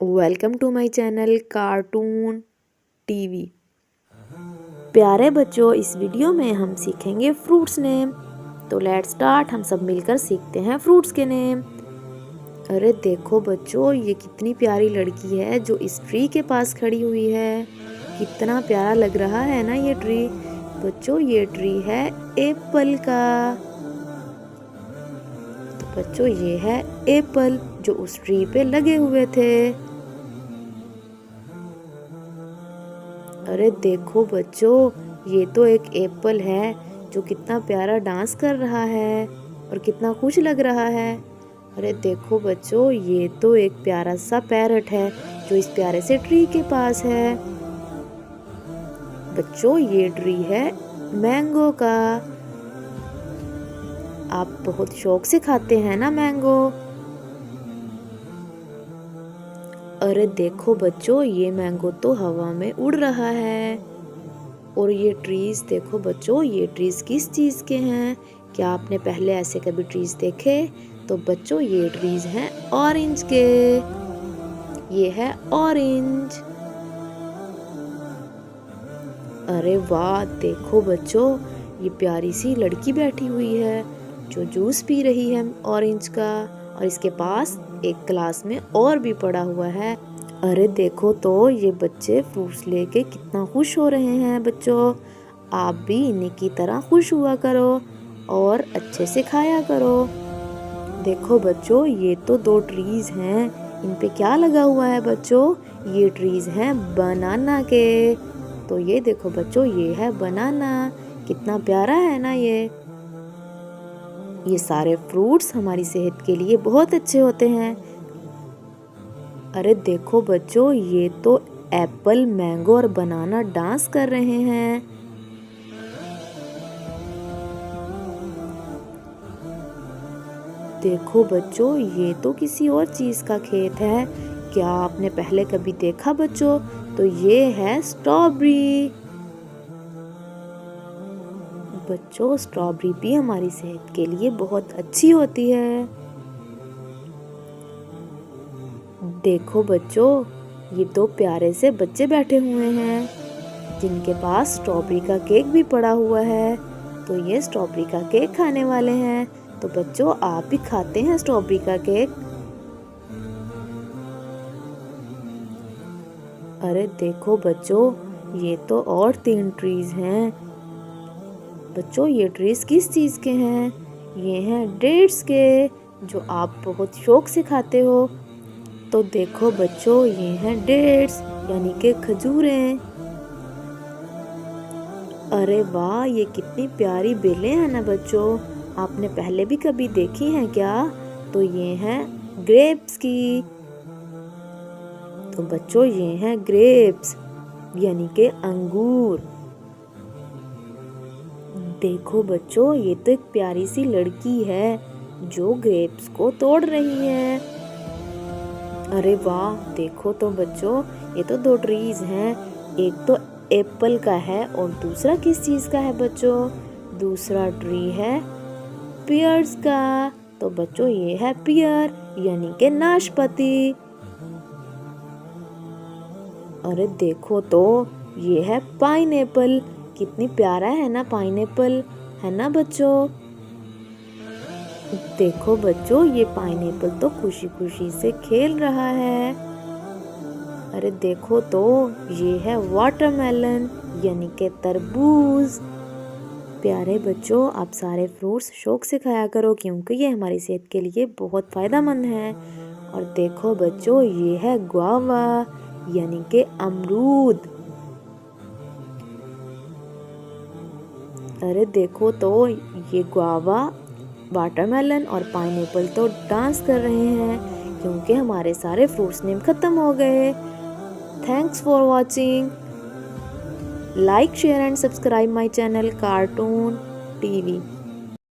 Welcome to my channel cartoon TV. प्यारे बच्चों, इस वीडियो में हम सीखेंगे फ्रूट्स नेम। तो लेट्स स्टार्ट। हम सब मिलकर सीखते हैं फ्रूट्स के नेम। अरे देखो बच्चों, ये कितनी प्यारी लड़की है जो इस ट्री के पास खड़ी हुई है। कितना प्यारा लग रहा है ना ये ट्री। बच्चों, ये ट्री है एप्पल का। तो बच्चों, ये है एप्पल जो उस ट्री पे लगे हुए थे। अरे देखो बच्चों, ये तो एक एप्पल है जो कितना प्यारा डांस कर रहा है और कितना खुश लग रहा है। अरे देखो बच्चों, ये तो एक प्यारा सा पैरट है जो इस प्यारे से ट्री के पास है। बच्चों, ये ट्री है मैंगो का। आप बहुत शौक से खाते हैं ना मैंगो। अरे देखो बच्चों, ये मैंगो तो हवा में उड़ रहा है। और ये ट्रीज देखो बच्चों, ये ट्रीज किस चीज के हैं? क्या आपने पहले ऐसे कभी ट्रीज देखे? तो बच्चों, ये ट्रीज हैं ऑरेंज के। ये है ऑरेंज। अरे वाह, देखो बच्चों, ये प्यारी सी लड़की बैठी हुई है जो जूस पी रही है ऑरेंज का। और इसके पास एक ग्लास में और भी पड़ा हुआ है। अरे देखो तो, ये बच्चे फ्रूट्स लेके कितना खुश हो रहे हैं। बच्चों, आप भी इन्हीं की तरह खुश हुआ करो और अच्छे से खाया करो। देखो बच्चों, ये तो 2 ट्रीज हैं। इन पे क्या लगा हुआ है बच्चों? ये ट्रीज हैं बनाना के। तो ये देखो बच्चों, ये है बनाना। कितना प्यारा है ना ये सारे फ्रूट्स हमारी सेहत के लिए बहुत अच्छे होते हैं। अरे देखो बच्चों, ये तो एप्पल, मैंगो और बनाना डांस कर रहे हैं। देखो बच्चों, ये तो किसी और चीज का खेत है। क्या आपने पहले कभी देखा बच्चों? तो ये है स्ट्रॉबेरी। बच्चों, स्ट्रॉबेरी भी हमारी सेहत के लिए बहुत अच्छी होती है। देखो बच्चों, ये 2 प्यारे से बच्चे बैठे हुए हैं जिनके पास स्ट्रॉबेरी का केक भी पड़ा हुआ है। तो ये स्ट्रॉबेरी का केक खाने वाले हैं। तो बच्चों, आप भी खाते हैं स्ट्रॉबेरी का केक? अरे देखो बच्चों, ये तो और 3 ट्रीज हैं। बच्चों, ये ट्रीज किस चीज के हैं? ये हैं डेट्स के, जो आप बहुत शौक से खाते हो। तो देखो बच्चों, ये हैं डेट्स यानी कि खजूरें। अरे वाह, ये कितनी प्यारी बेलें हैं ना बच्चों। आपने पहले भी कभी देखी हैं क्या? तो ये हैं ग्रेप्स की। तो बच्चों, ये हैं ग्रेप्स यानी कि अंगूर। देखो बच्चों, ये तो एक प्यारी सी लड़की है जो ग्रेप्स को तोड़ रही है। अरे वाह, देखो तो बच्चों, ये तो 2 ट्रीज हैं। एक तो एप्पल का है और दूसरा किस चीज का है बच्चों? दूसरा ट्री है पियर्स का। तो बच्चों, ये है पियर यानी कि नाशपाती। अरे देखो तो, ये है पाइनएप्पल। कितनी प्यारा है ना पाइनएप्पल, है ना बच्चों? देखो बच्चों, ये पाइनएप्पल तो खुशी खुशी से खेल रहा है। अरे देखो तो, ये है वाटरमेलन यानी कि तरबूज। प्यारे बच्चों, आप सारे फ्रूट्स शौक से खाया करो क्योंकि ये हमारी सेहत के लिए बहुत फायदेमंद है। और देखो बच्चों, ये है गुआवा यानी कि अमरूद। अरे देखो तो, ये गुआवा, वाटरमेलन और पाइनएप्पल तो डांस कर रहे हैं क्योंकि हमारे सारे फ्रूट्स नेम खत्म हो गए। Thanks for watching. Like, share and subscribe my channel cartoon TV.